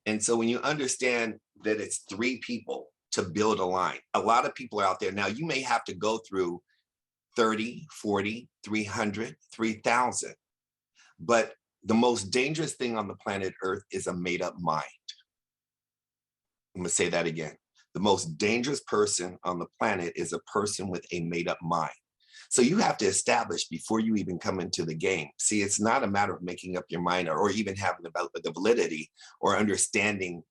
And so when you understand that it's three people to build a line, a lot of people are out there. Now you may have to go through 30, 40, 300, 3,000. But the most dangerous thing on the planet Earth is a made up mind. I'm going to say that again. The most dangerous person on the planet is a person with a made up mind. So you have to establish before you even come into the game. See, it's not a matter of making up your mind or even having about the validity or understanding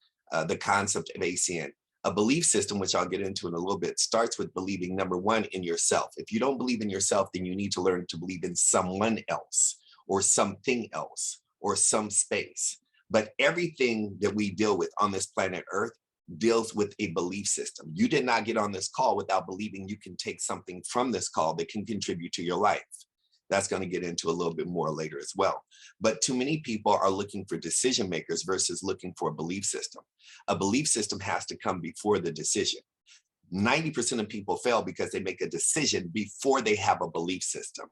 the concept of ACN. A belief system, which I'll get into in a little bit, starts with believing, number one, in yourself. If you don't believe in yourself, then you need to learn to believe in someone else or something else or some space. But everything that we deal with on this planet Earth deals with a belief system. You did not get on this call without believing you can take something from this call that can contribute to your life. That's going to get into a little bit more later as well. But too many people are looking for decision makers versus looking for a belief system. A belief system has to come before the decision. 90% of people fail because they make a decision before they have a belief system.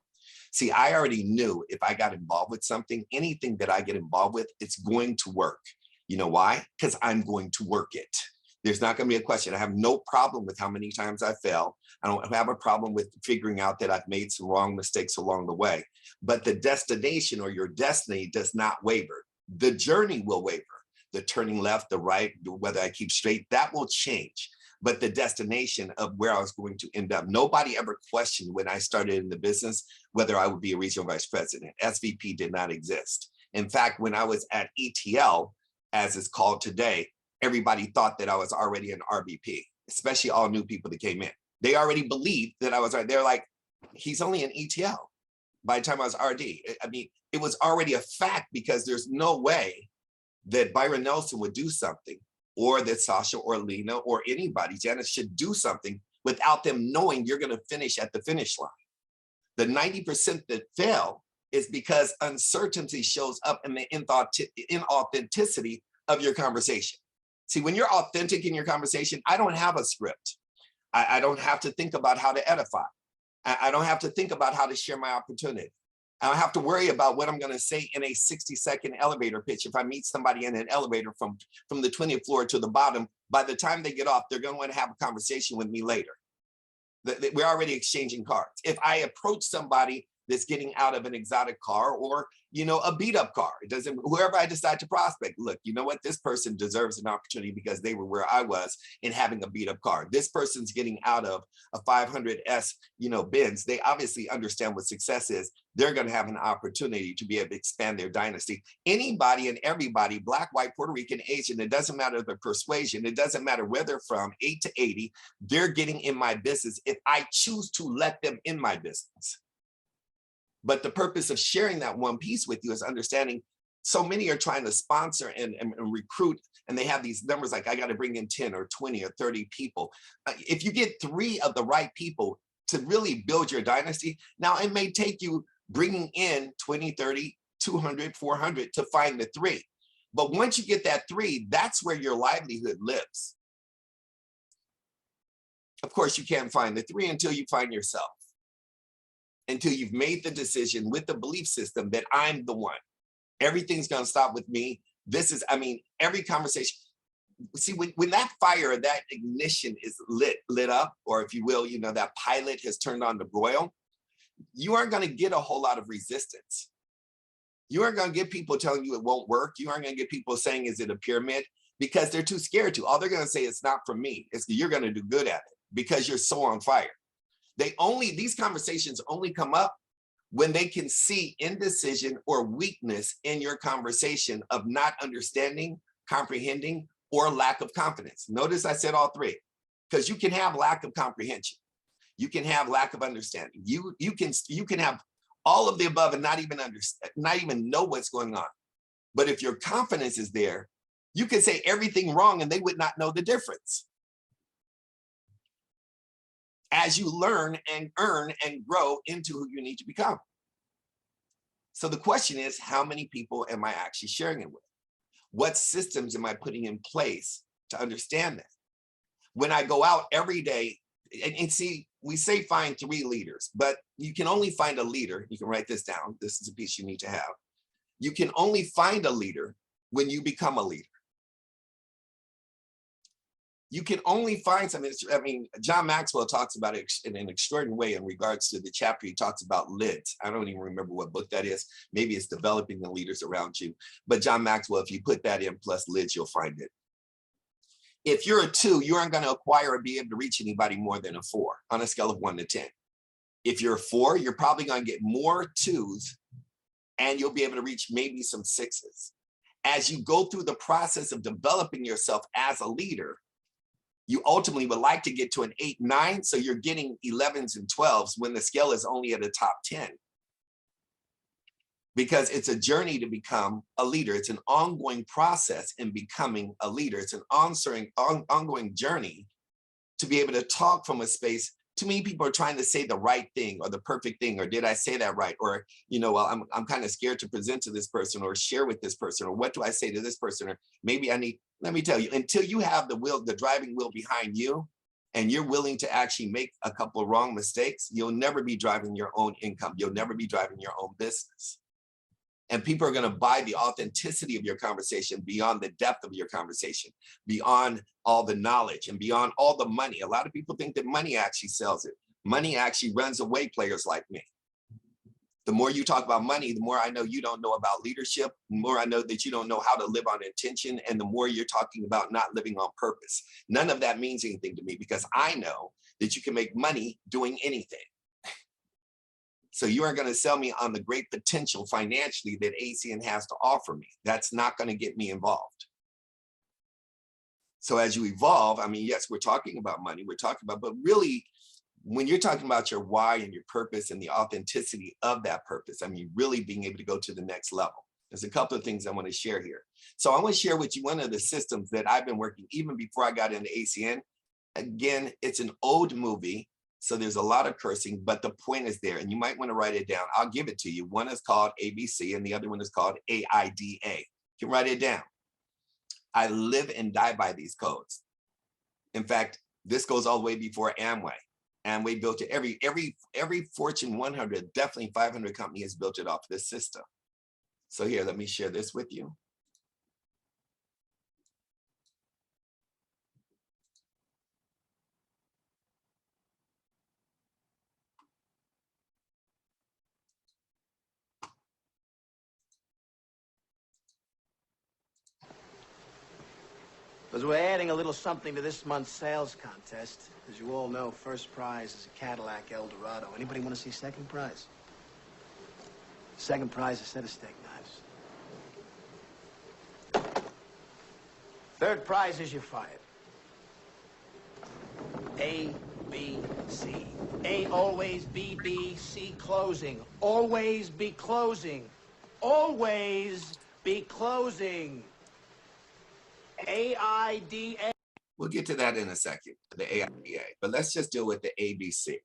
See, I already knew if I got involved with something, anything that I get involved with, it's going to work. You know why? Because I'm going to work it. There's not going to be a question. I have no problem with how many times I fail. I don't have a problem with figuring out that I've made some wrong mistakes along the way. But the destination or your destiny does not waver. The journey will waver. The turning left, the right, whether I keep straight, that will change. But the destination of where I was going to end up, nobody ever questioned when I started in the business whether I would be a regional vice president. SVP did not exist. In fact, when I was at ETL, as it's called today, everybody thought that I was already an RVP, especially all new people that came in. They already believed that I was, they're like, he's only an ETL. By the time I was RD, I mean, it was already a fact because there's no way that Byron Nelson would do something or that Sasha or Lena or anybody, Janice, should do something without them knowing you're going to finish at the finish line. The 90% that fail is because uncertainty shows up in the inauthenticity of your conversation. See, when you're authentic in your conversation, I don't have a script. I don't have to think about how to edify. I don't have to think about how to share my opportunity. I don't have to worry about what I'm going to say in a 60-second elevator pitch. If I meet somebody in an elevator from the 20th floor to the bottom, by the time they get off, they're going to want to have a conversation with me later. We're already exchanging cards. If I approach somebody that's getting out of an exotic car or, a beat up car, it doesn't, whoever I decide to prospect, look, you know what? This person deserves an opportunity because they were where I was in having a beat up car. This person's getting out of a 500S, Benz. They obviously understand what success is. They're going to have an opportunity to be able to expand their dynasty. Anybody and everybody, Black, white, Puerto Rican, Asian, it doesn't matter the persuasion. It doesn't matter where they're from, 8 to 80, they're getting in my business if I choose to let them in my business. But the purpose of sharing that one piece with you is understanding so many are trying to sponsor and recruit, and they have these numbers like, I got to bring in 10 or 20 or 30 people. If you get 3 of the right people to really build your dynasty, now it may take you bringing in 20, 30, 200, 400 to find the 3. But once you get that 3, that's where your livelihood lives. Of course, you can't find the 3 until you find yourself. Until you've made the decision with the belief system that I'm the one. Everything's going to stop with me. This is, every conversation. See, when that fire, that ignition is lit up, or if you will, that pilot has turned on the broil, you aren't going to get a whole lot of resistance. You aren't going to get people telling you it won't work. You aren't going to get people saying, is it a pyramid? Because they're too scared to. All they're going to say, it's not for me. It's you're going to do good at it because you're so on fire. These conversations only come up when they can see indecision or weakness in your conversation of not understanding, comprehending, or lack of confidence. Notice I said all 3, because you can have lack of comprehension. You can have lack of understanding. You can have all of the above and not even know what's going on. But if your confidence is there, you can say everything wrong and they would not know the difference. As you learn and earn and grow into who you need to become. So the question is, how many people am I actually sharing it with? What systems am I putting in place to understand that? When I go out every day, and see, we say find 3 leaders, but you can only find a leader. You can write this down. This is a piece you need to have. You can only find a leader when you become a leader. You can only find something. I mean, John Maxwell talks about it in an extraordinary way in regards to the chapter. He talks about lids. I don't even remember what book that is. Maybe it's Developing the Leaders Around You. But John Maxwell, if you put that in plus lids, you'll find it. If you're a 2, you aren't going to acquire or be able to reach anybody more than a 4 on a scale of 1 to 10. If you're a 4, you're probably going to get more 2s and you'll be able to reach maybe some 6s. As you go through the process of developing yourself as a leader, you ultimately would like to get to an 8, 9, so you're getting 11s and 12s when the scale is only at a top 10. Because it's a journey to become a leader. It's an ongoing process in becoming a leader. It's an ongoing journey to be able to talk from a space. Too many people are trying to say the right thing or the perfect thing, or did I say that right? Or, well, I'm kind of scared to present to this person or share with this person, or what do I say to this person? Or maybe let me tell you, until you have the driving wheel behind you and you're willing to actually make a couple of wrong mistakes, you'll never be driving your own income. You'll never be driving your own business. And people are going to buy the authenticity of your conversation beyond the depth of your conversation, beyond all the knowledge and beyond all the money. A lot of people think that money actually sells it. Money actually runs away players like me. The more you talk about money, the more I know you don't know about leadership, the more I know that you don't know how to live on intention, and the more you're talking about not living on purpose. None of that means anything to me because I know that you can make money doing anything. So you aren't going to sell me on the great potential financially that ACN has to offer me. That's not going to get me involved. So as you evolve, I mean, yes, we're talking about money, but really, when you're talking about your why and your purpose and the authenticity of that purpose, I mean, really being able to go to the next level. There's a couple of things I want to share here. So I want to share with you one of the systems that I've been working even before I got into ACN. Again, it's an old movie. So there's a lot of cursing, but the point is there, and you might want to write it down. I'll give it to you. One is called ABC, and the other one is called AIDA. You can write it down. I live and die by these codes. In fact, this goes all the way before Amway. Amway built it. Every Fortune 100, definitely 500 company has built it off this system. So here, let me share this with you. Because we're adding a little something to this month's sales contest. As you all know, first prize is a Cadillac Eldorado. Anybody want to see second prize? Second prize is a set of steak knives. Third prize is you're fired. A, B, C. Ain't always B, B, C closing. Always be closing. Always be closing. AIDA. We'll get to that in a second, the AIDA, but let's just deal with the ABC.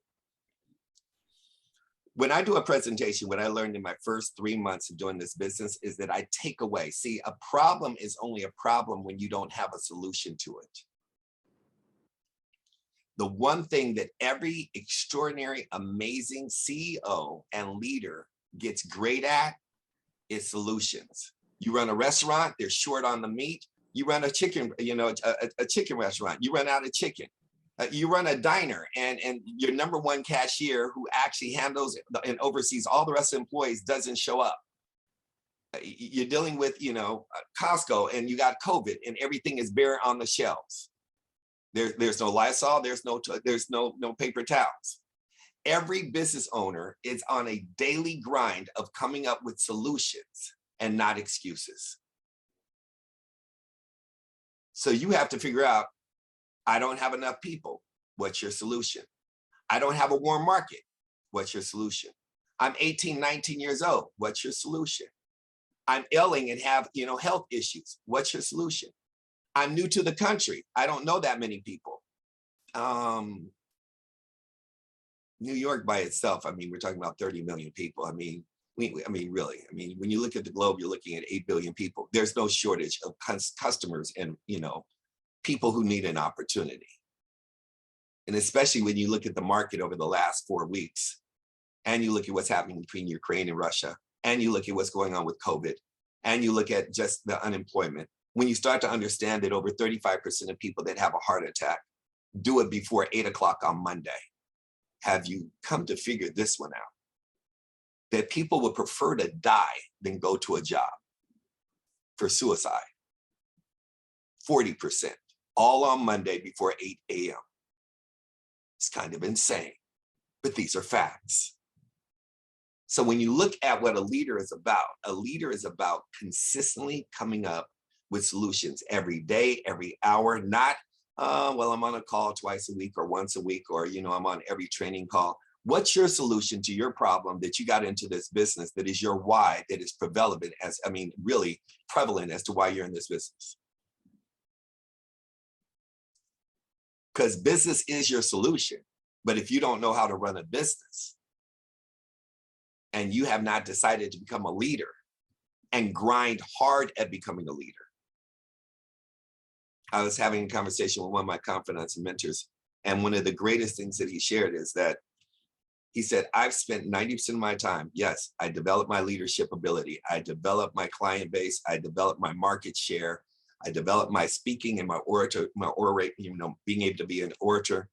When I do a presentation, what I learned in my first 3 months of doing this business is that I take away. See, a problem is only a problem when you don't have a solution to it. The one thing that every extraordinary, amazing CEO and leader gets great at is solutions. You run a restaurant, they're short on the meat. You run a chicken, a chicken restaurant, you run out of chicken. You run a diner and your number one cashier who actually handles and oversees all the rest of the employees doesn't show up. You're dealing with, Costco and you got COVID and everything is bare on the shelves. There's no Lysol, there's no paper towels. Every business owner is on a daily grind of coming up with solutions and not excuses. So you have to figure out, I don't have enough people. What's your solution? I don't have a warm market. What's your solution? I'm 18, 19 years old. What's your solution? I'm ailing and have, health issues. What's your solution? I'm new to the country. I don't know that many people. New York by itself, I mean, we're talking about 30 million people. I mean, really, when you look at the globe, you're looking at 8 billion people. There's no shortage of customers and, people who need an opportunity. And especially when you look at the market over the last 4 weeks, and you look at what's happening between Ukraine and Russia, and you look at what's going on with COVID, and you look at just the unemployment, when you start to understand that over 35% of people that have a heart attack do it before 8 o'clock on Monday, have you come to figure this one out? That people would prefer to die than go to a job for suicide. 40%, all on Monday before 8 a.m. It's kind of insane, but these are facts. So when you look at what a leader is about consistently coming up with solutions every day, every hour, not, well, I'm on a call twice a week or once a week, or, I'm on every training call. What's your solution to your problem that you got into this business that is your why, that is really prevalent as to why you're in this business? Because business is your solution. But if you don't know how to run a business and you have not decided to become a leader and grind hard at becoming a leader. I was having a conversation with one of my confidants and mentors, and one of the greatest things that he shared is that he said, I've spent 90% of my time, yes, I developed my leadership ability, I developed my client base, I developed my market share, I developed my speaking and my being able to be an orator.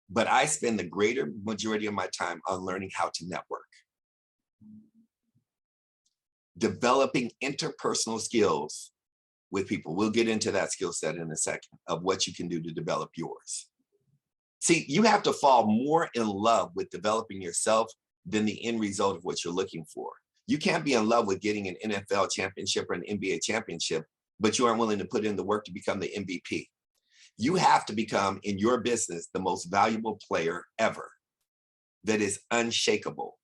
But I spend the greater majority of my time on learning how to network. Developing interpersonal skills with people. We'll get into that skill set in a second of what you can do to develop yours. See, you have to fall more in love with developing yourself than the end result of what you're looking for. You can't be in love with getting an NFL championship or an NBA championship, but you aren't willing to put in the work to become the MVP. You have to become, in your business, the most valuable player ever, that is unshakable,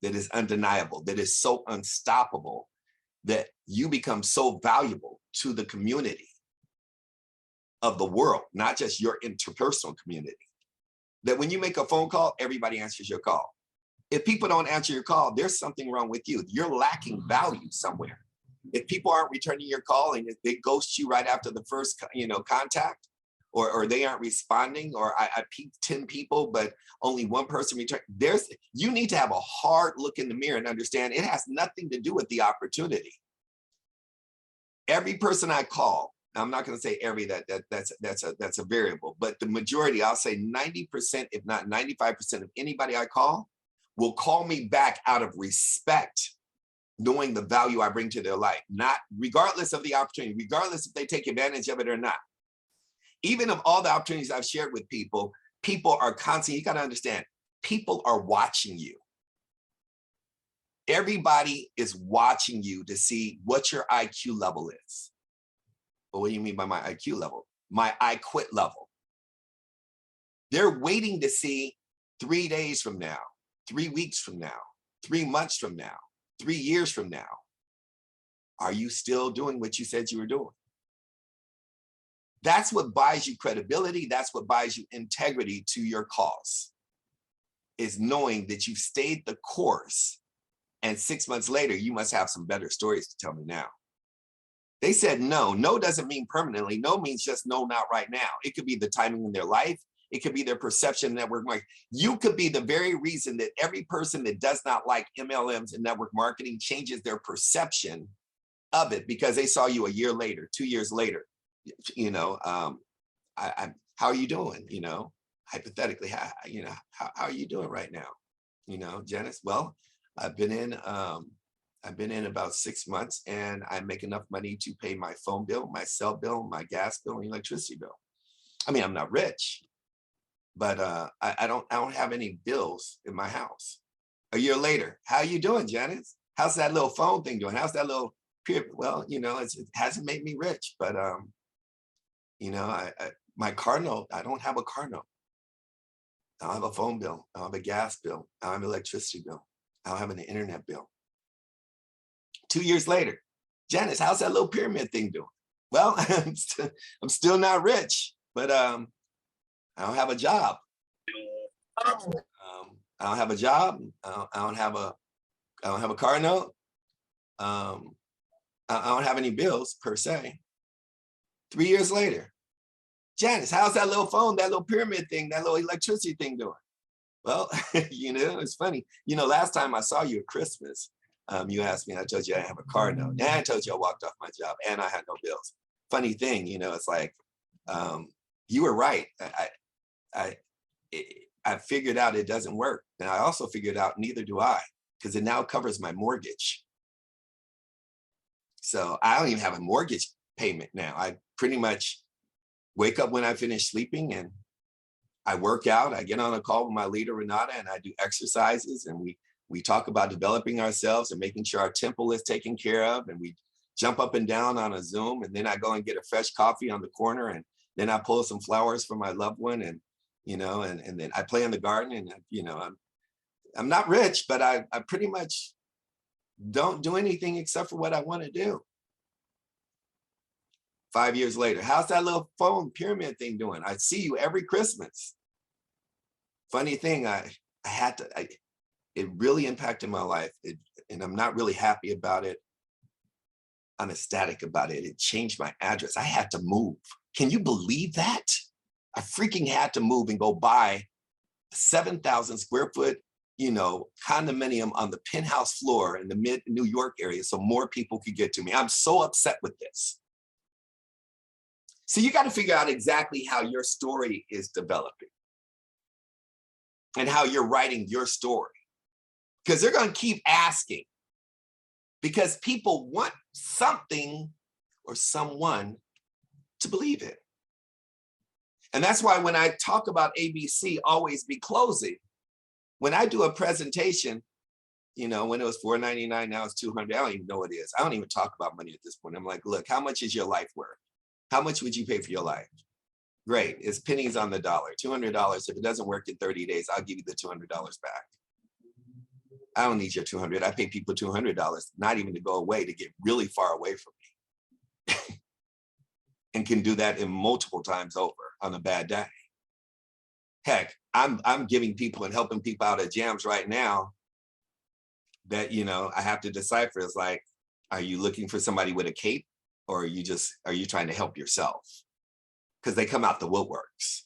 that is undeniable, that is so unstoppable, that you become so valuable to the community of the world, not just your interpersonal community, that when you make a phone call, everybody answers your call. If people don't answer your call, there's something wrong with you. You're lacking value somewhere. If people aren't returning your call and if they ghost you right after the first contact, or they aren't responding, or I peeped 10 people, but only one person returned, you need to have a hard look in the mirror and understand it has nothing to do with the opportunity. Every person I call, I'm not going to say every, that's a variable, but the majority, I'll say 90%, if not 95% of anybody I call will call me back out of respect, knowing the value I bring to their life, not regardless of the opportunity, regardless if they take advantage of it or not. Even of all the opportunities I've shared with people, people are constantly, you got to understand, people are watching you. Everybody is watching you to see what your IQ level is. Well, what do you mean by my IQ level? My I quit level. They're waiting to see 3 days from now, 3 weeks from now, 3 months from now, 3 years from now. Are you still doing what you said you were doing? That's what buys you credibility. That's what buys you integrity to your cause, is knowing that you've stayed the course. And 6 months later, you must have some better stories to tell me now. They said no. No doesn't mean permanently. No means just no, not right now. It could be the timing in their life. It could be their perception network marketing. You could be the very reason that every person that does not like MLMs and network marketing changes their perception of it because they saw you a year later, 2 years later. How are you doing? Hypothetically, how are you doing right now? Janice, well, I've been in about 6 months and I make enough money to pay my phone bill, my cell bill, my gas bill, and electricity bill. I mean, I'm not rich, but I don't have any bills in my house. A year later, how are you doing, Janice? How's that little phone thing doing? How's that little period? Well, it hasn't made me rich, but my car note, I don't have a car note. I don't have a phone bill. I don't have a gas bill. I don't have an electricity bill. I don't have an internet bill. 2 years later, Janice, how's that little pyramid thing doing? Well, I'm still not rich, but I don't have a job. I don't have a job. I don't have a car note. I don't have any bills per se. 3 years later, Janice, how's that little phone, that little pyramid thing, that little electricity thing doing? Well, it's funny. Last time I saw you at Christmas, You asked me, I told you I have a car note. And I told you I walked off my job and I had no bills. Funny thing, it's like, you were right. I, I figured out it doesn't work. And I also figured out neither do I, because it now covers my mortgage. So I don't even have a mortgage payment now. I pretty much wake up when I finish sleeping and I work out. I get on a call with my leader, Renata, and I do exercises, and we talk about developing ourselves and making sure our temple is taken care of. And we jump up and down on a Zoom, and then I go and get a fresh coffee on the corner, and then I pull some flowers for my loved one, and and then I play in the garden, and I'm not rich, but I pretty much don't do anything except for what I want to do. 5 years later, how's that little phone pyramid thing doing? I see you every Christmas. Funny thing, it really impacted my life, and I'm not really happy about it. I'm ecstatic about it. It changed my address. I had to move. Can you believe that? I freaking had to move and go buy a 7,000 square foot, condominium on the penthouse floor in the mid New York area so more people could get to me. I'm so upset with this. So you got to figure out exactly how your story is developing and how you're writing your story, because they're going to keep asking, because people want something or someone to believe in. And that's why when I talk about ABC, always be closing. When I do a presentation, when it was $4.99, now it's $200. I don't even know what it is. I don't even talk about money at this point. I'm like, look, how much is your life worth? How much would you pay for your life? Great, it's pennies on the dollar, $200. If it doesn't work in 30 days, I'll give you the $200 back. I don't need your $200. I pay people $200, not even to go away, to get really far away from me. And can do that in multiple times over on a bad day. Heck, I'm giving people and helping people out at jams right now that, I have to decipher. It's like, are you looking for somebody with a cape, or are you trying to help yourself? Because they come out the woodworks.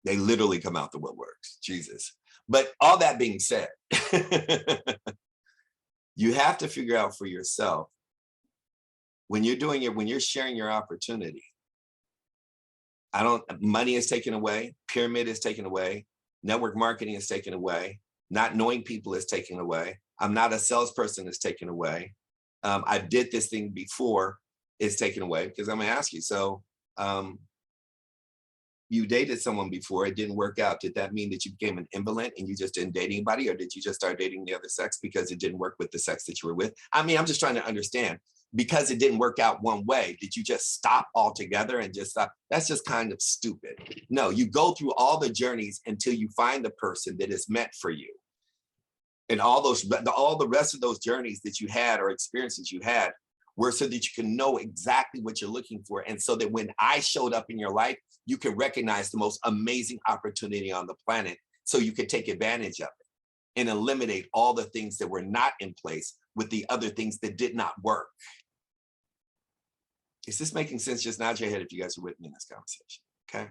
They literally come out the woodworks, Jesus. But all that being said, you have to figure out for yourself, when you're doing it, when you're sharing your opportunity, money is taken away, pyramid is taken away, network marketing is taken away, not knowing people is taken away, I'm not a salesperson is taken away, I did this thing before is taken away, because I'm gonna ask you, so you dated someone before, it didn't work out. Did that mean that you became an invalid and you just didn't date anybody, or did you just start dating the other sex because it didn't work with the sex that you were with? I mean, I'm just trying to understand. Because it didn't work out one way, did you just stop altogether and just stop? That's just kind of stupid. No, you go through all the journeys until you find the person that is meant for you. And all the rest of those journeys that you had or experiences you had were so that you can know exactly what you're looking for. And so that when I showed up in your life, you can recognize the most amazing opportunity on the planet, so you could take advantage of it and eliminate all the things that were not in place with the other things that did not work. Is this making sense? Just nod your head if you guys are with me in this conversation, okay?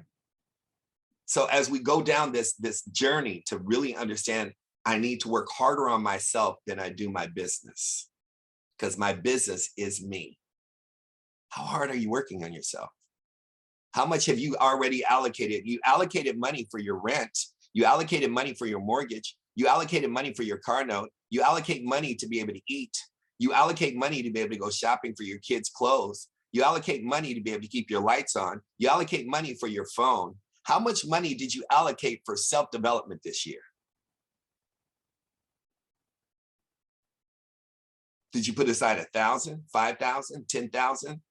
So as we go down this journey to really understand, I need to work harder on myself than I do my business, because my business is me. How hard are you working on yourself? How much have you already allocated? You allocated money for your rent. You allocated money for your mortgage. You allocated money for your car note. You allocate money to be able to eat. You allocate money to be able to go shopping for your kids' clothes. You allocate money to be able to keep your lights on. You allocate money for your phone. How much money did you allocate for self-development this year? Did you put aside 1,000, 5,000, 10,000?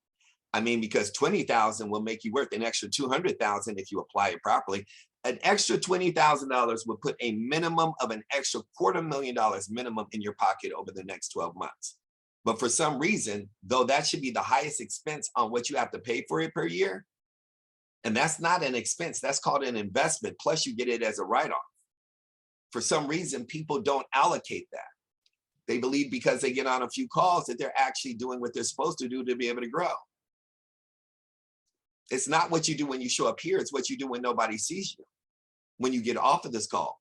I mean, because 20,000 will make you worth an extra 200,000 if you apply it properly. An extra $20,000 will put a minimum of an extra $250,000 minimum in your pocket over the next 12 months. But for some reason, though that should be the highest expense on what you have to pay for it per year, and that's not an expense, that's called an investment, plus you get it as a write-off. For some reason, people don't allocate that. They believe because they get on a few calls that they're actually doing what they're supposed to do to be able to grow. It's not what you do when you show up here, it's what you do when nobody sees you, when you get off of this call,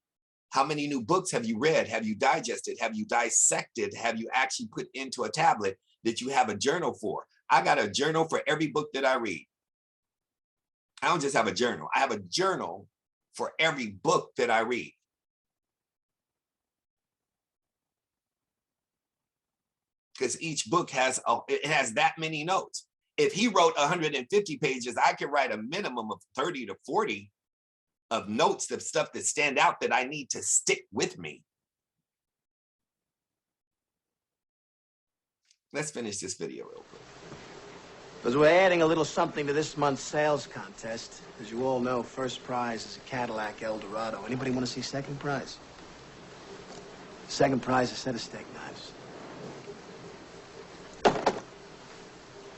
How many new books have you read? Have you digested? Have you dissected? Have you actually put into a tablet that you have a journal for? I got a journal for every book that I read. I don't just have a journal. I have a journal for every book that I read. Because each book has that many notes. If he wrote 150 pages, I could write a minimum of 30 to 40 of notes of stuff that stand out that I need to stick with me. Let's finish this video real quick. Because we're adding a little something to this month's sales contest. As you all know, first prize is a Cadillac Eldorado. Anybody want to see second prize? Second prize is a set of steak knives.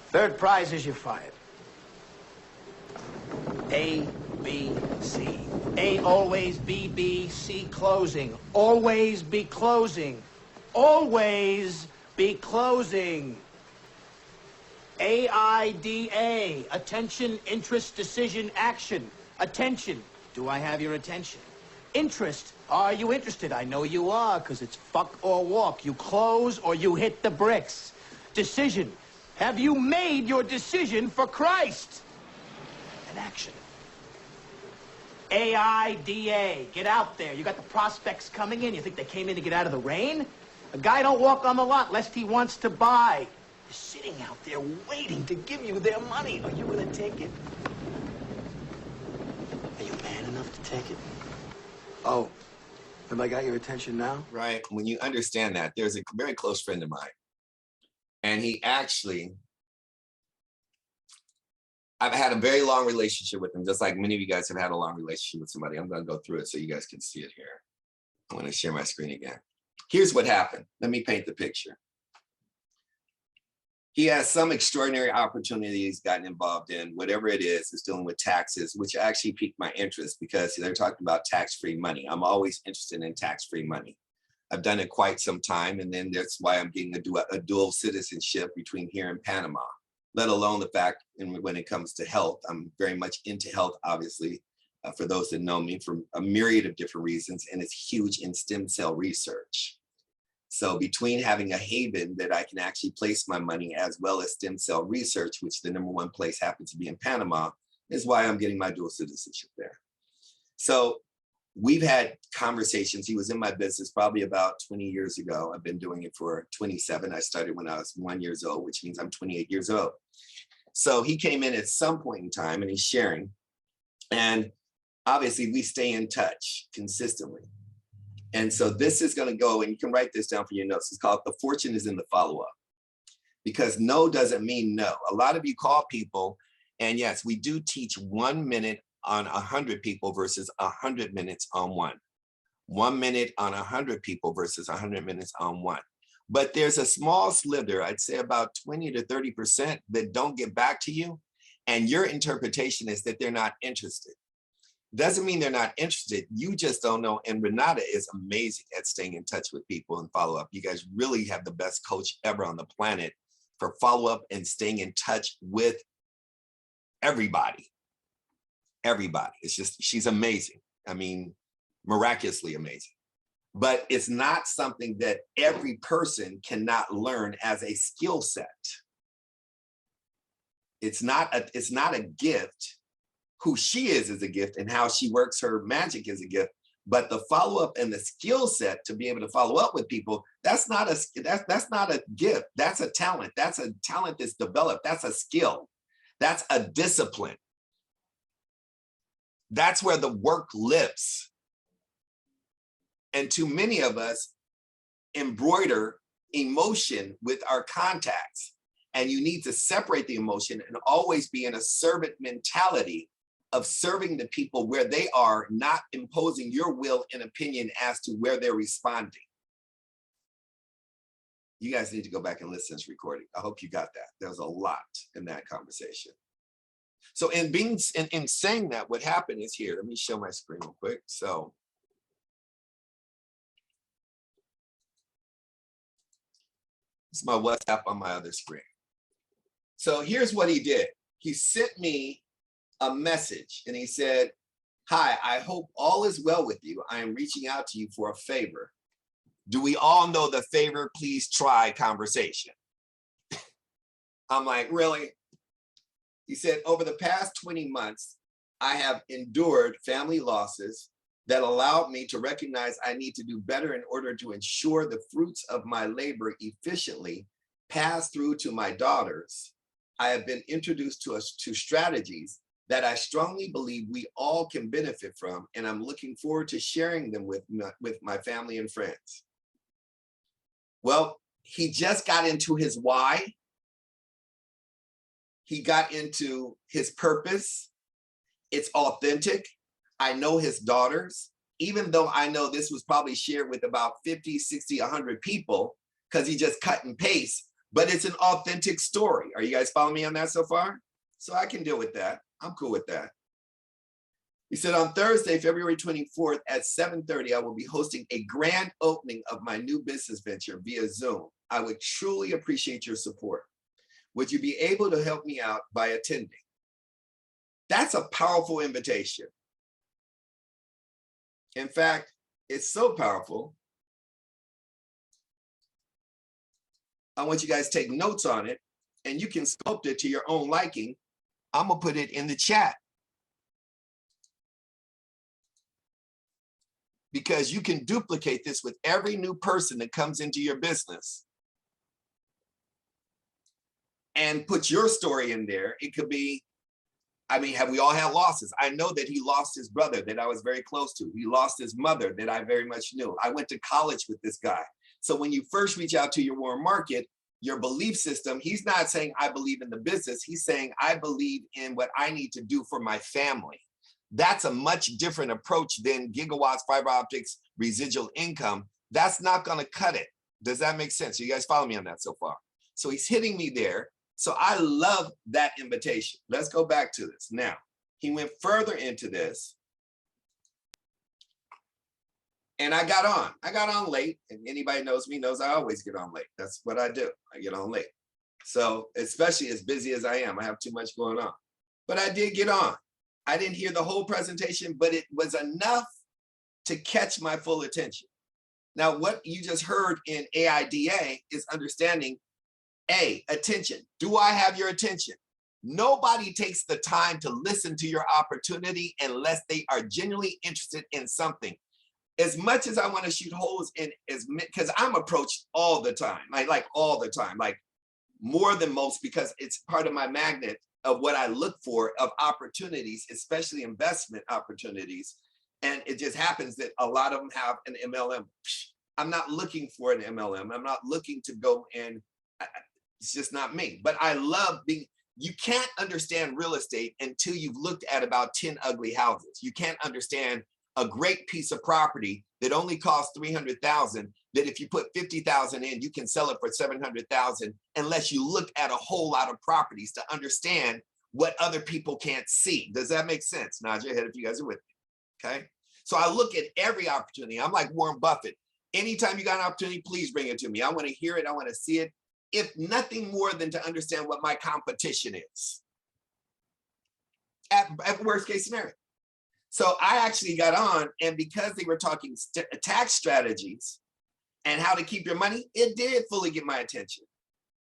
Third prize is you're fired. A, B, C. A, always, B, B, C, closing. Always be closing. Always be closing. AIDA, attention, interest, decision, action. Attention, do I have your attention? Interest, are you interested? I know you are, because it's fuck or walk. You close or you hit the bricks. Decision, have you made your decision for Christ? And action. AIDA, get out there. You got the prospects coming in. You think they came in to get out of the rain? A guy don't walk on the lot lest he wants to buy. They're sitting out there waiting to give you their money. Are you going to take it? Are you man enough to take it? Oh, have I got your attention now? Right. When you understand that, there's a very close friend of mine. And he actually, I've had a very long relationship with him, just like many of you guys have had a long relationship with somebody. I'm going to go through it so you guys can see it here. I want to share my screen again. Here's what happened. Let me paint the picture. He has some extraordinary opportunity he's gotten involved in, whatever it is dealing with taxes, which actually piqued my interest because they're talking about tax-free money. I'm always interested in tax-free money. I've done it quite some time, and then that's why I'm getting a dual citizenship between here and Panama, let alone the fact, and when it comes to health, I'm very much into health, obviously, for those that know me, for a myriad of different reasons, and it's huge in stem cell research. So between having a haven that I can actually place my money as well as stem cell research, which the #1 place happens to be in Panama, is why I'm getting my dual citizenship there. So we've had conversations. He was in my business probably about 20 years ago. I've been doing it for 27. I started when I was 1 year old, which means I'm 28 years old. So he came in at some point in time and he's sharing. And obviously we stay in touch consistently. And so this is going to go, and you can write this down for your notes. It's called The Fortune is in the Follow-Up. Because no doesn't mean no. A lot of you call people, and yes, we do teach 1 minute on 100 people versus 100 minutes on one. 1 minute on 100 people versus 100 minutes on one. But there's a small slither, I'd say about 20 to 30% that don't get back to you. And your interpretation is that they're not interested. Doesn't mean they're not interested. You just don't know. And Renata is amazing at staying in touch with people and follow up. You guys really have the best coach ever on the planet for follow up and staying in touch with everybody. Everybody. It's just, she's amazing. I mean, miraculously amazing. But it's not something that every person cannot learn as a skill set. It's not a gift. Who she is a gift, and how she works her magic is a gift. But the follow-up and the skill set to be able to follow up with people, that's not a gift. That's a talent. That's a talent that's developed. That's a skill. That's a discipline. That's where the work lives. And too many of us embroider emotion with our contacts. And you need to separate the emotion and always be in a servant mentality of serving the people where they are, not imposing your will and opinion as to where they're responding. You guys need to go back and listen to this recording. I hope you got that. There was a lot in that conversation. So in saying that, what happened is here, let me show my screen real quick. So it's my WhatsApp on my other screen. So here's what he did. He sent me a message and he said, Hi, I hope all is well with you. I am reaching out to you for a favor. Do we all know the favor, please try conversation? I'm like, really? He said, over the past 20 months, I have endured family losses that allowed me to recognize I need to do better in order to ensure the fruits of my labor efficiently pass through to my daughters. I have been introduced to strategies that I strongly believe we all can benefit from, and I'm looking forward to sharing them with my family and friends. Well, he just got into his why. He got into his purpose. It's authentic. I know his daughters, even though I know this was probably shared with about 50, 60, 100 people, because he just cut and paste, but it's an authentic story. Are you guys following me on that so far? So I can deal with that. I'm cool with that. He said, on Thursday, February 24th at 7:30, I will be hosting a grand opening of my new business venture via Zoom. I would truly appreciate your support. Would you be able to help me out by attending? That's a powerful invitation. In fact, it's so powerful. I want you guys to take notes on it, and you can sculpt it to your own liking. I'm gonna put it in the chat, because you can duplicate this with every new person that comes into your business and put your story in there. It could be, I mean, have we all had losses? I know that he lost his brother that I was very close to. He lost his mother that I very much knew. I went to college with this guy. So when you first reach out to your warm market, your belief system, he's not saying I believe in the business. He's saying I believe in what I need to do for my family. That's a much different approach than gigawatts, fiber optics, residual income. That's not going to cut it. Does that make sense? You guys follow me on that so far? So he's hitting me there. So I love that invitation. Let's go back to this. Now, he went further into this. And I got on. I got on late. And anybody knows me knows I always get on late. That's what I do. I get on late. So especially as busy as I am, I have too much going on. But I did get on. I didn't hear the whole presentation, but it was enough to catch my full attention. Now, what you just heard in AIDA is understanding A, attention. Do I have your attention? Nobody takes the time to listen to your opportunity unless they are genuinely interested in something. As much as I want to shoot holes in, because I'm approached all the time, like all the time, like more than most, because it's part of my magnet of what I look for of opportunities, especially investment opportunities. And it just happens that a lot of them have an MLM. I'm not looking for an MLM. I'm not looking to go in. It's just not me. But I love being, you can't understand real estate until you've looked at about 10 ugly houses. You can't understand a great piece of property that only costs $300,000, that if you put $50,000 in, you can sell it for $700,000, unless you look at a whole lot of properties to understand what other people can't see. Does that make sense? Nod your head if you guys are with me, okay? So I look at every opportunity. I'm like Warren Buffett. Anytime you got an opportunity, please bring it to me. I want to hear it. I want to see it. If nothing more than to understand what my competition is at worst case scenario. So I actually got on, and because they were talking tax strategies and how to keep your money, it did fully get my attention.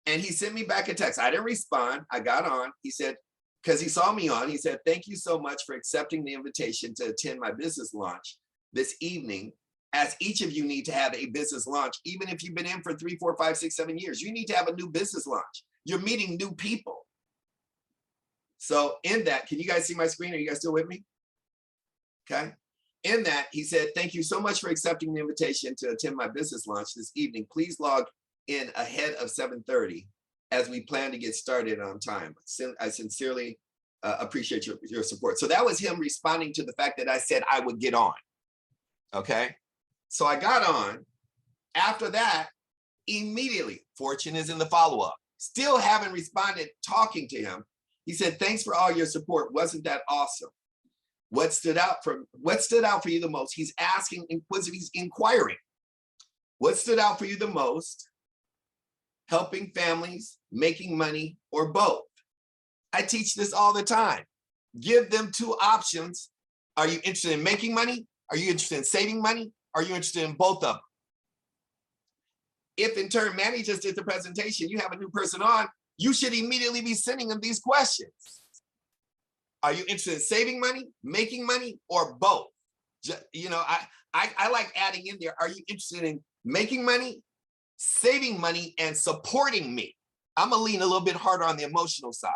And he sent me back a text. I didn't respond. I got on. He said, because he saw me on, he said, thank you so much for accepting the invitation to attend my business launch this evening. As each of you need to have a business launch, even if you've been in for 3, 4, 5, 6, 7 years, you need to have a new business launch. You're meeting new people. So in that, can you guys see my screen? Are you guys still with me? Okay. In that, he said, thank you so much for accepting the invitation to attend my business launch this evening. Please log in ahead of 7:30 as we plan to get started on time. I sincerely appreciate your support. So that was him responding to the fact that I said I would get on. Okay. So I got on. After that, immediately, Fortune is in the follow-up. Still haven't responded, talking to him. He said, thanks for all your support. Wasn't that awesome? What stood out for you the most? He's asking, he's inquiring. What stood out for you the most? Helping families, making money, or both? I teach this all the time. Give them 2 options Are you interested in making money? Are you interested in saving money? Are you interested in both of them? If in turn Manny just did the presentation, you have a new person on, you should immediately be sending them these questions. Are you interested in saving money, making money, or both? You know, I like adding in there, are you interested in making money, saving money, and supporting me? I'm gonna lean a little bit harder on the emotional side.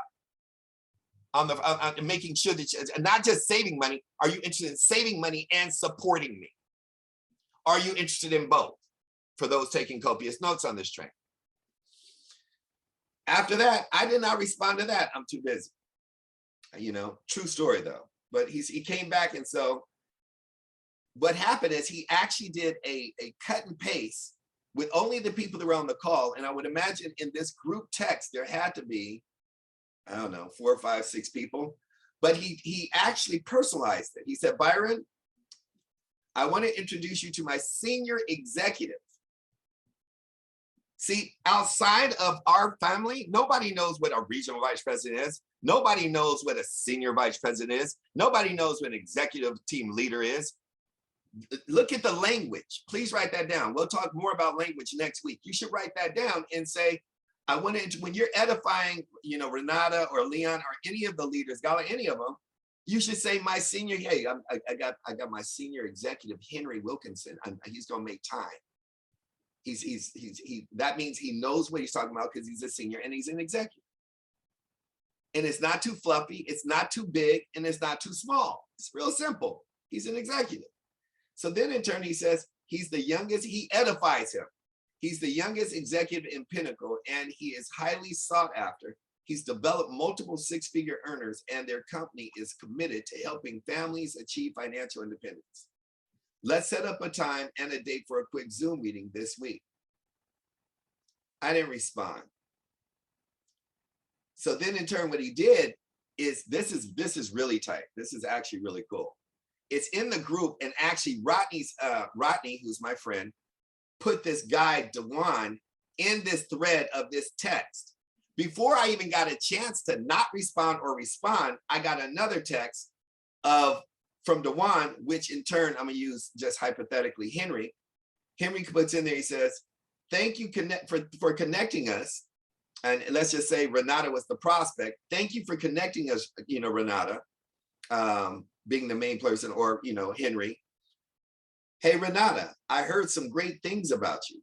On making sure that not just saving money, are you interested in saving money and supporting me? Are you interested in both? For those taking copious notes on this train. After that, I did not respond to that. I'm too busy. You know, true story though. But he came back, and so what happened is he actually did a cut and paste with only the people that were on the call. And I would imagine in this group text, there had to be, I don't know, 4, 5, 6 people, but he actually personalized it. He said, Byron, I want to introduce you to my senior executive. See, outside of our family, nobody knows what a regional vice president is. Nobody knows what a senior vice president is. Nobody knows what an executive team leader is. Look at the language. Please write that down. We'll talk more about language next week. You should write that down and say, I want to, when you're edifying, you know, Renata or Leon or any of the leaders, Gala, any of them, you should say my senior, hey, I got my senior executive, Henry Wilkinson. He's going to make time. That means he knows what he's talking about because he's a senior and he's an executive. And it's not too fluffy, it's not too big, and it's not too small. It's real simple. He's an executive. So then in turn, he says he's the youngest, he edifies him. He's the youngest executive in Pinnacle, and he is highly sought after. He's developed multiple 6-figure earners, and their company is committed to helping families achieve financial independence. Let's set up a time and a date for a quick Zoom meeting this week. I didn't respond. So then in turn, what he did is, this is really tight. This is actually really cool. It's in the group, and actually Rodney, who's my friend, put this guy, Dewan, in this thread of this text. Before I even got a chance to not respond or respond, I got another text from Dewan, which in turn, I'm gonna use just hypothetically Henry. Henry puts in there, he says, thank you for connecting us. And let's just say Renata was the prospect. Thank you for connecting us, you know, Renata, being the main person, or, you know, Henry. Hey, Renata, I heard some great things about you.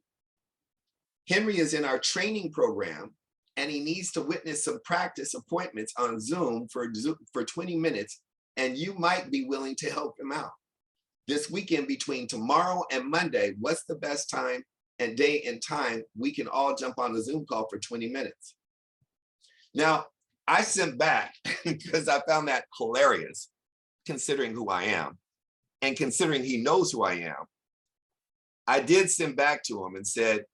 Henry is in our training program, and he needs to witness some practice appointments on Zoom for 20 minutes, and you might be willing to help him out. This weekend between tomorrow and Monday, what's the best time and day and time we can all jump on a Zoom call for 20 minutes? Now, I sent back, because I found that hilarious, considering who I am, and considering he knows who I am. I did send back to him and said,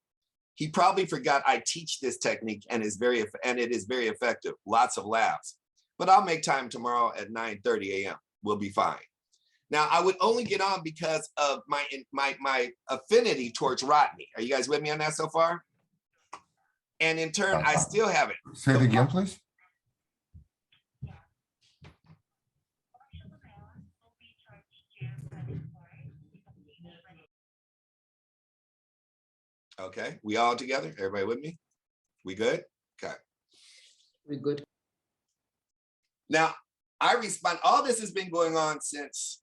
he probably forgot I teach this technique, and it is very effective. Lots of laughs. But I'll make time tomorrow at 9:30 a.m. We'll be fine. Now, I would only get on because of my affinity towards Rodney. Are you guys with me on that so far? And in turn, I still haven't. Say it again, please. Okay, we all together? Everybody with me? We good? Okay. We good. Now, I respond, all this has been going on since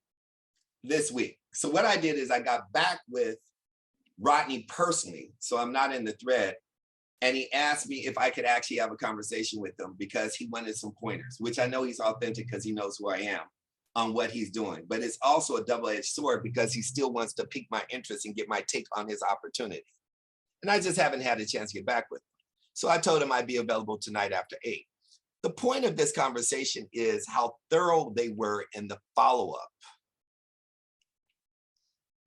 this week. So what I did is I got back with Rodney personally, so I'm not in the thread, and he asked me if I could actually have a conversation with him because he wanted some pointers, which I know he's authentic because he knows who I am on what he's doing. But it's also a double-edged sword because he still wants to pique my interest and get my take on his opportunity. And I just haven't had a chance to get back with him. So I told him I'd be available tonight after 8. The point of this conversation is how thorough they were in the follow-up.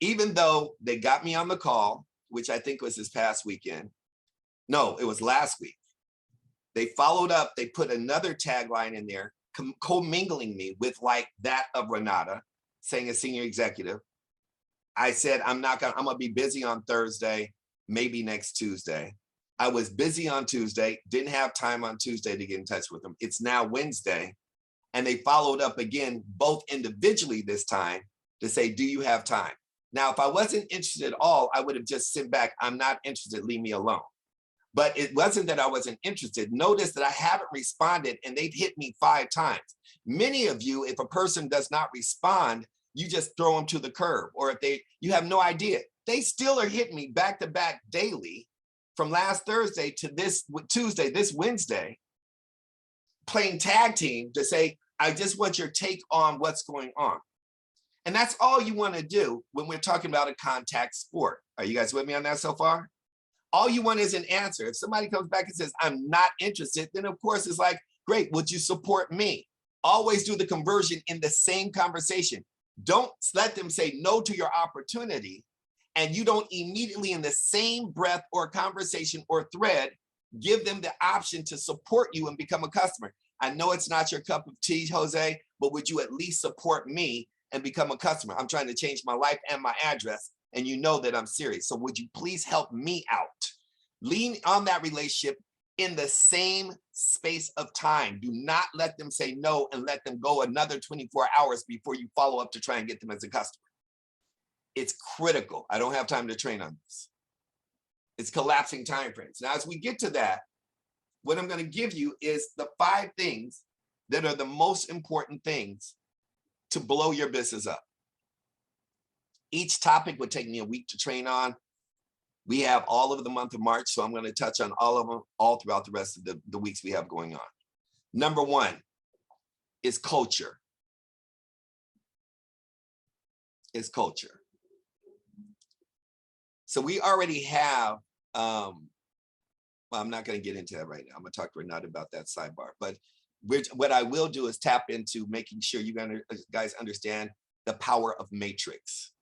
Even though they got me on the call, which I think was this past weekend. No, it was last week. They followed up, they put another tagline in there, commingling me with like that of Renata, saying a senior executive. I said, I'm gonna be busy on Thursday, maybe next Tuesday. I was busy on Tuesday, didn't have time on Tuesday to get in touch with them. It's now Wednesday. And they followed up again, both individually this time, to say, do you have time? Now, if I wasn't interested at all, I would have just sit back. I'm not interested, leave me alone. But it wasn't that I wasn't interested. Notice that I haven't responded and they've hit me 5 times. Many of you, if a person does not respond, you just throw them to the curb, or if you have no idea. They still are hitting me back to back daily from last Thursday to this Tuesday, this Wednesday, playing tag team to say, I just want your take on what's going on. And that's all you want to do when we're talking about a contact sport. Are you guys with me on that so far? All you want is an answer. If somebody comes back and says, I'm not interested, then of course it's like, great, would you support me? Always do the conversion in the same conversation. Don't let them say no to your opportunity, and you don't immediately in the same breath or conversation or thread, give them the option to support you and become a customer. I know it's not your cup of tea, Jose, but would you at least support me and become a customer? I'm trying to change my life and my address, and you know that I'm serious. So would you please help me out? Lean on that relationship in the same space of time. Do not let them say no and let them go another 24 hours before you follow up to try and get them as a customer. It's critical. I don't have time to train on this. It's collapsing timeframes. Now, as we get to that, what I'm going to give you is the 5 things that are the most important things to blow your business up. Each topic would take me a week to train on. We have all of the month of March, so I'm going to touch on all of them all throughout the rest of the weeks we have going on. Number 1 is culture. Is culture. So we already have, well, I'm not going to get into that right now. I'm going to talk to Renata about that sidebar. But what I will do is tap into making sure you guys understand the power of matrix.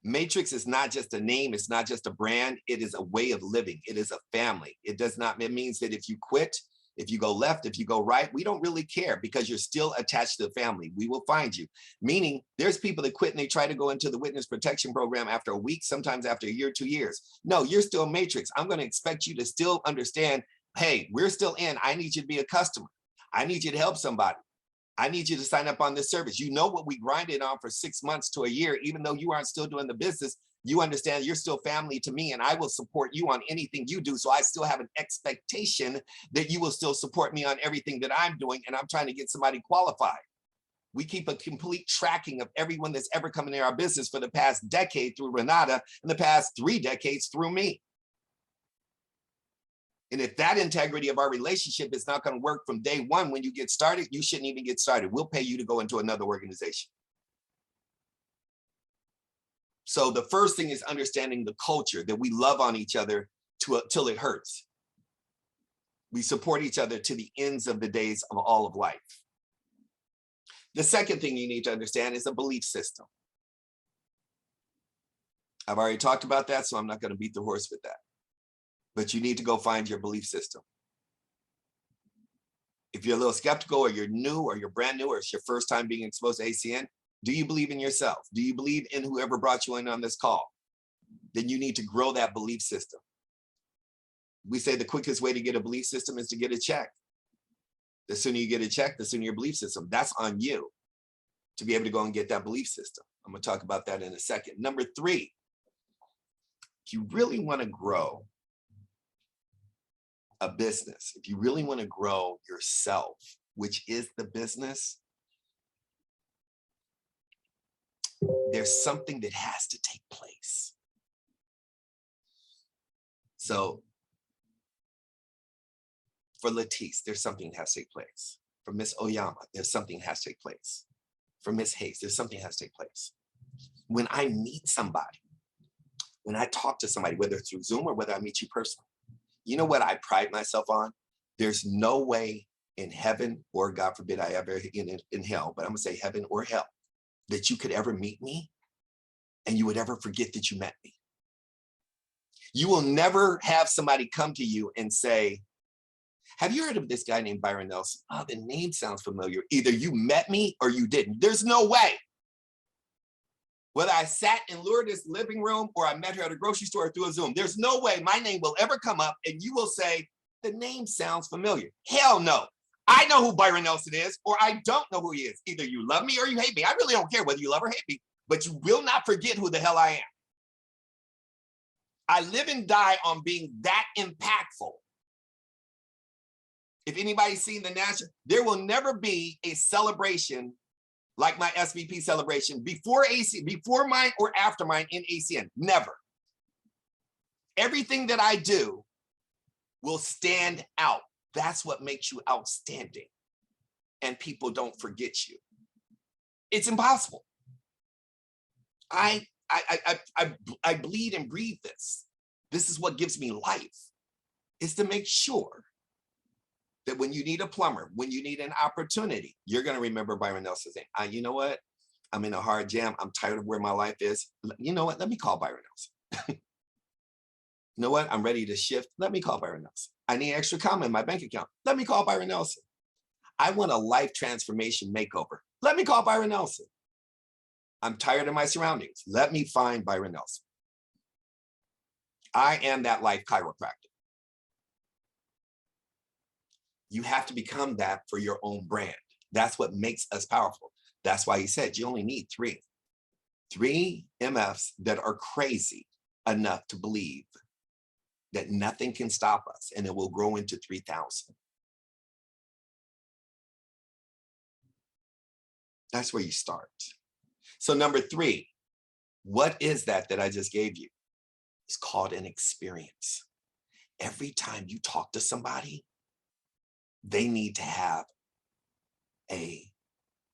Matrix is not just a name, it's not just a brand, it is a way of living, it is a family. It means that if you quit, if you go left, if you go right, we don't really care because you're still attached to the family. We will find you. Meaning there's people that quit and they try to go into the witness protection program after a week, sometimes after a year, 2 years. No, you're still a matrix. I'm going to expect you to still understand, hey, we're still in, I need you to be a customer. I need you to help somebody. I need you to sign up on this service. You know what we grinded on for 6 months to a year, even though you aren't still doing the business, you understand you're still family to me and I will support you on anything you do. So I still have an expectation that you will still support me on everything that I'm doing, and I'm trying to get somebody qualified. We keep a complete tracking of everyone that's ever come in our business for the past decade through Renata and the past 3 decades through me. And if that integrity of our relationship is not going to work from day one when you get started, you shouldn't even get started. We'll pay you to go into another organization. So the first thing is understanding the culture, that we love on each other till it hurts. We support each other to the ends of the days of all of life. The second thing you need to understand is a belief system. I've already talked about that, so I'm not going to beat the horse with that. But you need to go find your belief system. If you're a little skeptical, or you're new, or you're brand new, or it's your first time being exposed to ACN, do you believe in yourself? Do you believe in whoever brought you in on this call? Then you need to grow that belief system. We say the quickest way to get a belief system is to get a check. The sooner you get a check, the sooner your belief system. That's on you to be able to go and get that belief system. I'm going to talk about that in a second. Number 3, if you really want to grow a business, if you really want to grow yourself, which is the business, there's something that has to take place. So for Latisse, there's something that has to take place. For Miss Oyama, there's something that has to take place. For Miss Hayes, there's something that has to take place. When I meet somebody, when I talk to somebody, whether it's through Zoom or whether I meet you personally, you know what I pride myself on? There's no way in heaven, or God forbid I ever in hell, but I'm gonna say heaven or hell, that you could ever meet me and you would ever forget that you met me. You will never have somebody come to you and say, have you heard of this guy named Byron Nelson? Oh, the name sounds familiar. Either you met me or you didn't. There's no way. Whether I sat in Lourdes' living room or I met her at a grocery store or through a Zoom, there's no way my name will ever come up and you will say, the name sounds familiar. Hell no. I know who Byron Nelson is, or I don't know who he is. Either you love me or you hate me. I really don't care whether you love or hate me, but you will not forget who the hell I am. I live and die on being that impactful. If anybody's seen the national, there will never be a celebration like my SVP celebration before mine or after mine in ACN. Never. Everything that I do will stand out. That's what makes you outstanding. And people don't forget you. It's impossible. I bleed and breathe this. This is what gives me life, is to make sure that when you need a plumber, when you need an opportunity, you're going to remember Byron Nelson saying, you know what? I'm in a hard jam. I'm tired of where my life is. You know what? Let me call Byron Nelson. You know what? I'm ready to shift. Let me call Byron Nelson. I need extra comma in my bank account. Let me call Byron Nelson. I want a life transformation makeover. Let me call Byron Nelson. I'm tired of my surroundings. Let me find Byron Nelson. I am that life chiropractor. You have to become that for your own brand. That's what makes us powerful. That's why he said you only need three MFs that are crazy enough to believe that nothing can stop us, and it will grow into 3,000. That's where you start. So number 3, what is that I just gave you? It's called an experience. Every time you talk to somebody, they need to have a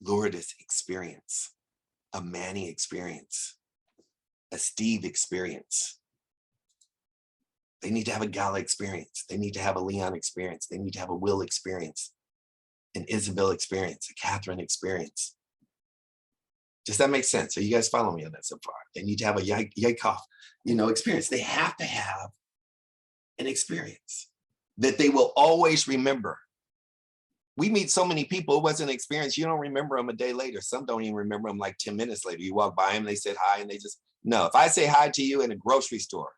Lourdes experience, a Manny experience, a Steve experience. They need to have a Gala experience. They need to have a Leon experience. They need to have a Will experience, an Isabel experience, a Catherine experience. Does that make sense? Are you guys following me on that so far? They need to have a Yakov, experience. They have to have an experience that they will always remember. We meet so many people, it wasn't an experience. You don't remember them a day later. Some don't even remember them like 10 minutes later. You walk by them, they said hi, and they just, no. If I say hi to you in a grocery store,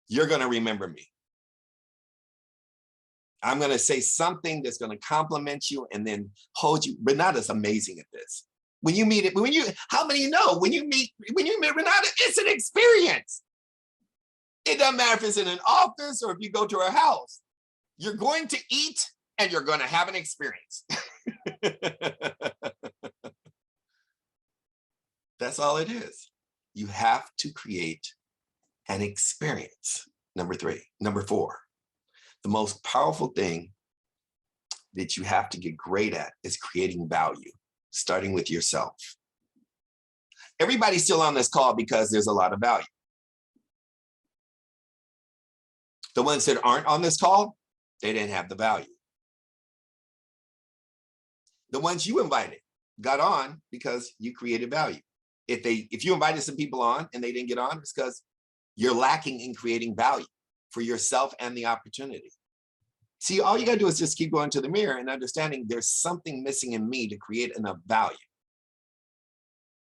you're going to remember me. I'm going to say something that's going to compliment you and then hold you. Renata's amazing at this. When you meet it, how many know when you meet Renata, it's an experience. It doesn't matter if it's in an office or if you go to her house. You're going to eat and you're going to have an experience. That's all it is. You have to create an experience. Number 3. Number 4, the most powerful thing that you have to get great at is creating value, starting with yourself. Everybody's still on this call because there's a lot of value. The ones that aren't on this call, they didn't have the value. The ones you invited got on because you created value. If you invited some people on and they didn't get on, it's because you're lacking in creating value for yourself and the opportunity. See, all you got to do is just keep going to the mirror and understanding there's something missing in me to create enough value.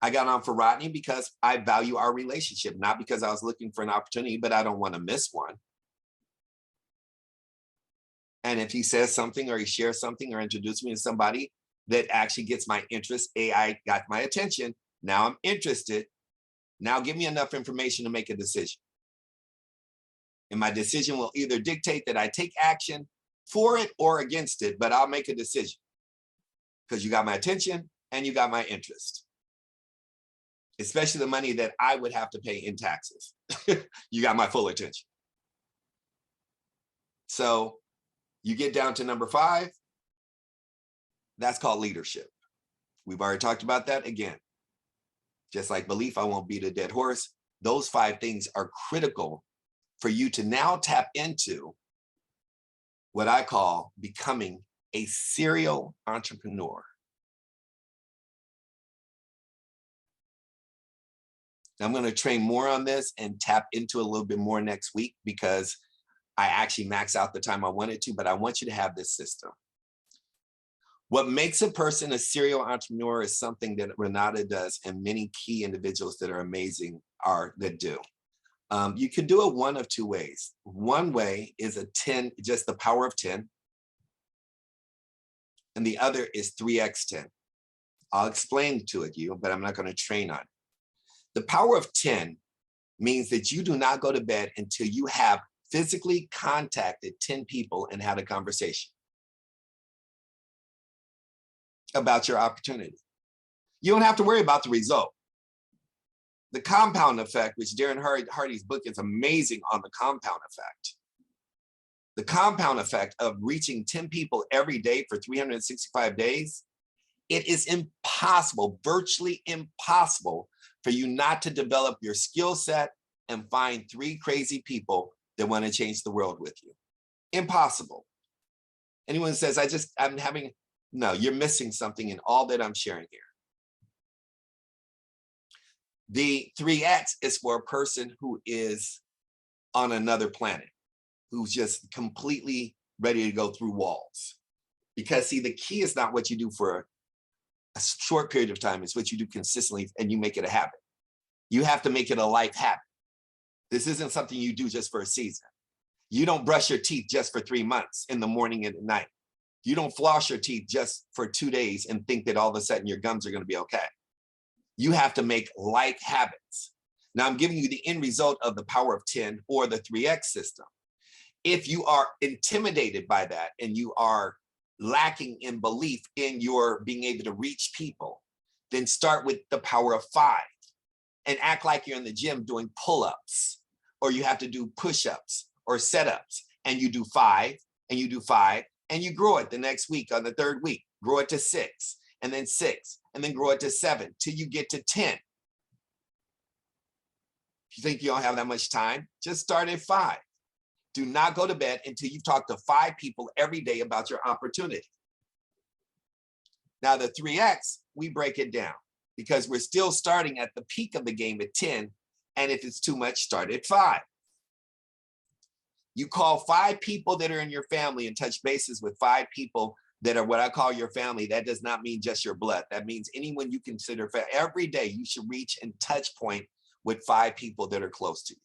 I got on for Rodney because I value our relationship, not because I was looking for an opportunity, but I don't want to miss one. And if he says something or he shares something or introduces me to somebody that actually gets my interest, I got my attention, now I'm interested. Now give me enough information to make a decision. And my decision will either dictate that I take action for it or against it, but I'll make a decision because you got my attention and you got my interest, especially the money that I would have to pay in taxes. You got my full attention. So you get down to number 5, that's called leadership. We've already talked about that again. Just like belief, I won't beat a dead horse. Those 5 things are critical for you to now tap into what I call becoming a serial entrepreneur. I'm going to train more on this and tap into a little bit more next week because I actually max out the time I wanted to, but I want you to have this system. What makes a person a serial entrepreneur is something that Renata does and many key individuals that are amazing that do. You can do it one of 2 ways. One way is a 10, just the power of 10. and the other is 3x10. I'll explain to it you, but I'm not going to train on it. The power of 10 means that you do not go to bed until you have physically contacted 10 people and had a conversation about your opportunity. You don't have to worry about the result. The compound effect, which Darren Hardy's book is amazing on the compound effect. The compound effect of reaching 10 people every day for 365 days, it is impossible, virtually impossible for you not to develop your skill set and find 3 crazy people that want to change the world with you. Impossible. Anyone says, no, you're missing something in all that I'm sharing here. The 3X is for a person who is on another planet, who's just completely ready to go through walls. Because see, the key is not what you do for a short period of time, it's what you do consistently and you make it a habit. You have to make it a life habit. This isn't something you do just for a season. You don't brush your teeth just for 3 months in the morning and at night. You don't floss your teeth just for 2 days and think that all of a sudden your gums are going to be okay. You have to make life habits. Now I'm giving you the end result of the power of 10 or the 3X system. If you are intimidated by that and you are lacking in belief in your being able to reach people, then start with the power of 5 and act like you're in the gym doing pull-ups, or you have to do push-ups or setups, and you do 5 and you do 5 and you grow it the next week. On the 3rd week, grow it to 6 and then 6 and then grow it to 7 till you get to 10. If you think you don't have that much time, just start at 5. Do not go to bed until you've talked to 5 people every day about your opportunity. Now the 3X, we break it down because we're still starting at the peak of the game at 10. And if it's too much, start at 5. You call 5 people that are in your family and touch bases with 5 people that are what I call your family. That does not mean just your blood. That means anyone you consider family. Every day you should reach and touch point with 5 people that are close to you.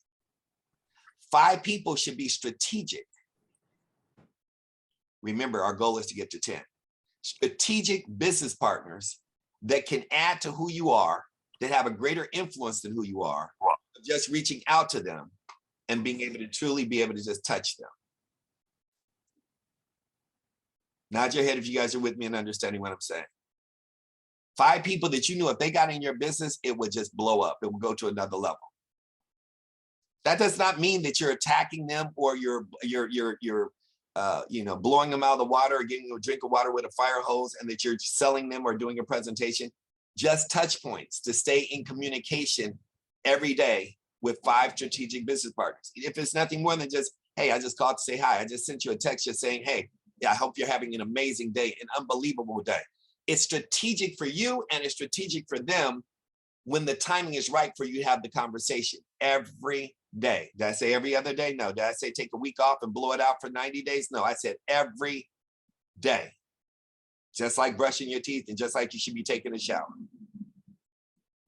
5 people should be strategic. Remember, our goal is to get to 10. Strategic business partners that can add to who you are, that have a greater influence than who you are, just reaching out to them and being able to truly be able to just touch them. Nod your head if you guys are with me and understanding what I'm saying. 5 people that you knew if they got in your business, it would just blow up. It would go to another level. That does not mean that you're attacking them or you're blowing them out of the water or giving them a drink of water with a fire hose and that you're selling them or doing a presentation. Just touch points to stay in communication every day with 5 strategic business partners. If it's nothing more than just, hey, I just called to say hi. I just sent you a text just saying, hey, yeah, I hope you're having an amazing day, an unbelievable day. It's strategic for you and it's strategic for them when the timing is right for you to have the conversation every day. Did I say every other day? No. Did I say take a week off and blow it out for 90 days? No, I said every day. Just like brushing your teeth and just like you should be taking a shower.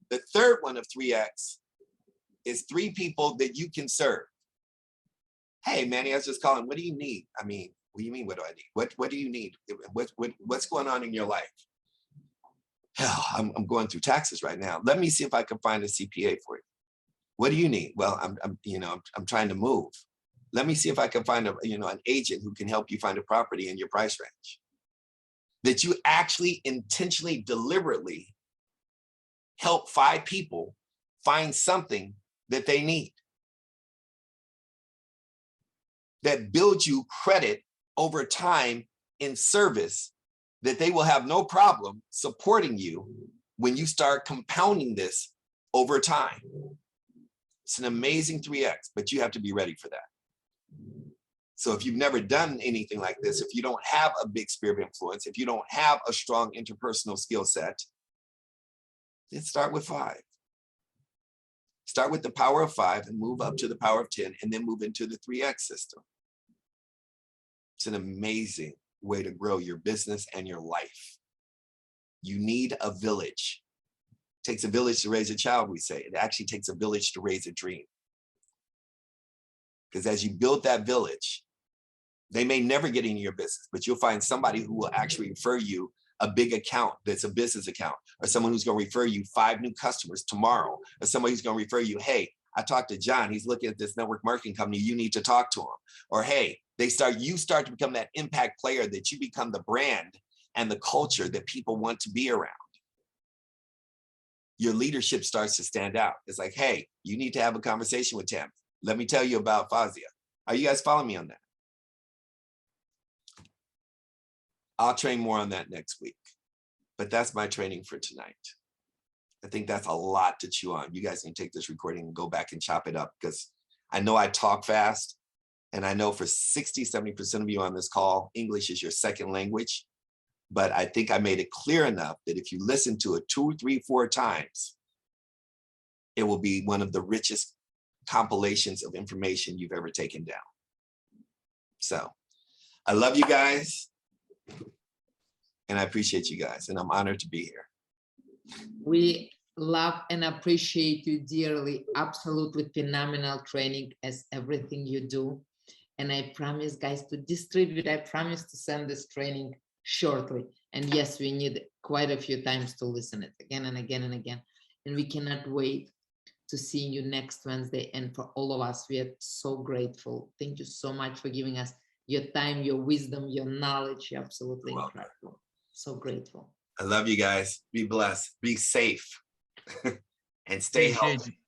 The third one of 3X is 3 people that you can serve. Hey, Manny, I was just calling. What do you need? I mean, what do you mean, what do I need? What do you need? What's going on in your life? I'm going through taxes right now. Let me see if I can find a CPA for you. What do you need? Well, I'm trying to move. Let me see if I can find an agent who can help you find a property in your price range. That you actually intentionally, deliberately help 5 people find something that they need. That builds you credit over time in service that they will have no problem supporting you when you start compounding this over time. It's an amazing 3X, but you have to be ready for that. So if you've never done anything like this, if you don't have a big sphere of influence, if you don't have a strong interpersonal skill set, then start with 5. Start with the power of 5 and move up to the power of 10 and then move into the 3X system. It's an amazing way to grow your business and your life. You need a village. It takes a village to raise a child, we say. It actually takes a village to raise a dream. Because as you build that village, They may never get into your business, but you'll find somebody who will actually refer you a big account that's a business account, or someone who's going to refer you 5 new customers tomorrow, or somebody who's going to refer you, hey, I talked to John, he's looking at this network marketing company, you need to talk to him. Or hey, you start to become that impact player, that you become the brand and the culture that people want to be around. Your leadership starts to stand out. It's like, hey, you need to have a conversation with Tim. Let me tell you about Fazia. Are you guys following me on that? I'll train more on that next week, but that's my training for tonight. I think that's a lot to chew on. You guys can take this recording and go back and chop it up, because I know I talk fast, and I know for 60–70% of you on this call, English is your second language. But I think I made it clear enough that if you listen to it 2, 3, 4 times, it will be one of the richest compilations of information you've ever taken down. So I love you guys, and I appreciate you guys, and I'm honored to be here. We love and appreciate you dearly. Absolutely phenomenal training as everything you do. And I promise, guys, to distribute. I promise to send this training shortly. And yes, we need quite a few times to listen it again and again and again. And we cannot wait to see you next Wednesday. And for all of us, we are so grateful. Thank you so much for giving us your time, your wisdom, your knowledge. You're absolutely incredible. So grateful. I love you guys. Be blessed. Be safe. And stay healthy.